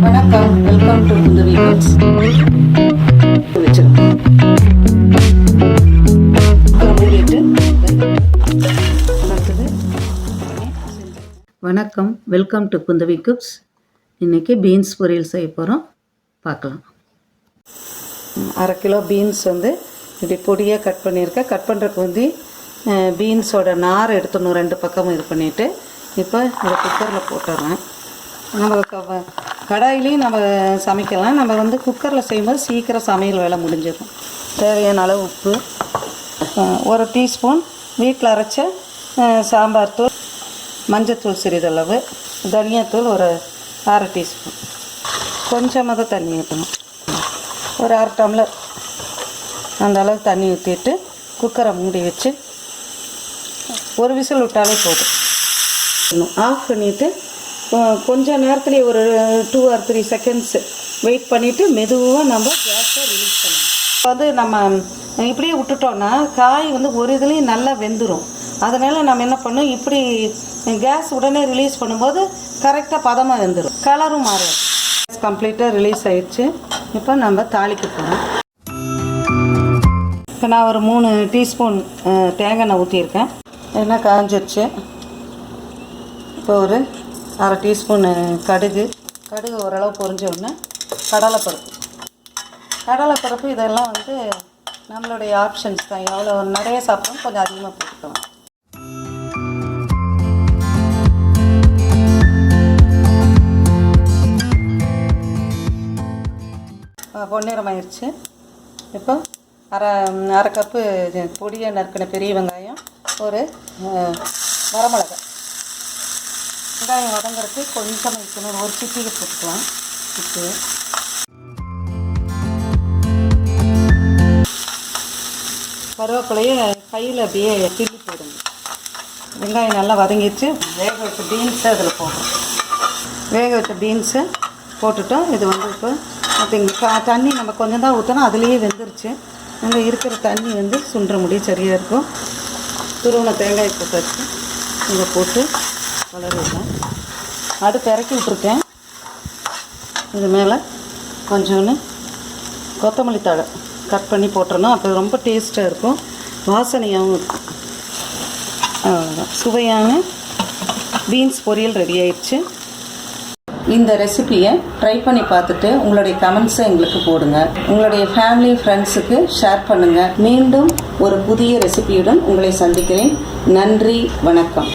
வணக்கம், welcome to Kundavai cooks. வணக்கம், welcome to Kundavai cooks. இன்றைக்கி பீன்ஸ் பொரியல் செய்ய போகிறோம், பார்க்கலாம். 1/2 கிலோ பீன்ஸ் இப்படி பொடியாக கட் பண்ணியிருக்கேன். கட் பண்ணுறதுக்கு பீன்ஸோட நார் எடுத்துடணும், 2 பக்கமும் இது பண்ணிவிட்டு இப்போ இதை குக்கரில் போட்டுடுறேன். நம்ம கடாயிலையும் நம்ம சமைக்கலாம். நம்ம குக்கரில் செய்யும்போது சீக்கிரம் சமையல் வேலை முடிஞ்சிடும். தேவையான அளவு உப்பு, 1 டீஸ்பூன் வீட்டில் அரைச்ச சாம்பார் தூள், மஞ்சத்தூள் சிறிதளவு, தனியாத்தூள் ஒரு 1/2 டீஸ்பூன், கொஞ்சமாக தான் தண்ணி ஊற்றணும். ஒரு 1/2 டம்ளர் அந்த அளவு தண்ணி ஊற்றிட்டு குக்கரை மூடி வச்சு ஒரு விசில் விட்டாலே போதும். ஆஃப் பண்ணிவிட்டு கொஞ்சம் நேரத்துலேயே ஒரு 2 or 3 செகண்ட்ஸு வெயிட் பண்ணிவிட்டு மெதுவாக நம்ம கேஸை ரிலீஸ் பண்ணணும். நம்ம இப்படியே விட்டுட்டோன்னா காய் ஒரு இதுலேயும் நல்லா வெந்துடும். அதனால் நம்ம என்ன பண்ணோம், இப்படி கேஸ் உடனே ரிலீஸ் பண்ணும்போது கரெக்டாக பதமாக வெந்துடும், கலரும் மாறும். கேஸ் கம்ப்ளீட்டாக ரிலீஸ் ஆகிடுச்சு. இப்போ நம்ம தாளிக்க போகிறோம். இப்போ நான் ஒரு 3 டீஸ்பூன் தேங்காய் எண்ணெய் ஊற்றியிருக்கேன். எண்ணெய் காஞ்சிருச்சு. இப்போ ஒரு 1/2 டீஸ்பூன் கடுகு ஓரளவு பொரிஞ்ச உடனே கடலைப்பருப்பு இதெல்லாம் நம்மளுடைய ஆப்ஷன்ஸ் தான். எவ்வளோ நிறைய சாப்பிட்றோம், கொஞ்சம் அதிகமாக போட்டுக்கலாம். பொன்னிறமாயிருச்சு. இப்போ அரை கப்பு பொடியாக நறுக்கின பெரிய வெங்காயம், ஒரு வரமிளகாய். வெங்காயம் வதங்கிறதுக்கு கொஞ்சம் வைக்கணும், ஒரு சிட்டிகை போட்டுக்கலாம். உப்பு, கருவேப்பிலையை கையில் அப்படியே கிள்ளி போடுங்க. வெங்காயம் நல்லா வதங்கிடுச்சு. வேக வச்ச பீன்ஸை அதில் போடுறோம். வேக வச்ச பீன்ஸை போட்டுட்டோம். இது இப்போ பார்த்தீங்கன்னா தண்ணி நம்ம கொஞ்சம் தான் ஊற்றணும், அதுலேயே வெந்துருச்சு. அங்கே இருக்கிற தண்ணி சுண்டுற முடியும், சரியாக இருக்கும். துருவன தேங்காய் போட்டாச்சு. இங்கே போட்டு வளருவேன். அடுப்பு இறக்கி விட்ருக்கேன். இது மேலே கொஞ்சோன்னு கொத்தமல்லி தழை கட் பண்ணி போட்டுறணும். அப்போ ரொம்ப டேஸ்ட்டாக இருக்கும், வாசனையாகவும் இருக்கும். அவ்வளோதான், சுவையான பீன்ஸ் பொரியல் ரெடி ஆயிடுச்சு. இந்த ரெசிபியை ட்ரை பண்ணி பார்த்துட்டு உங்களுடைய கமெண்ட்ஸை எங்களுக்கு போடுங்க. உங்களுடைய ஃபேமிலி ஃப்ரெண்ட்ஸுக்கு ஷேர் பண்ணுங்கள். மீண்டும் ஒரு புதிய ரெசிபியுடன் உங்களை சந்திக்கிறேன். நன்றி, வணக்கம்.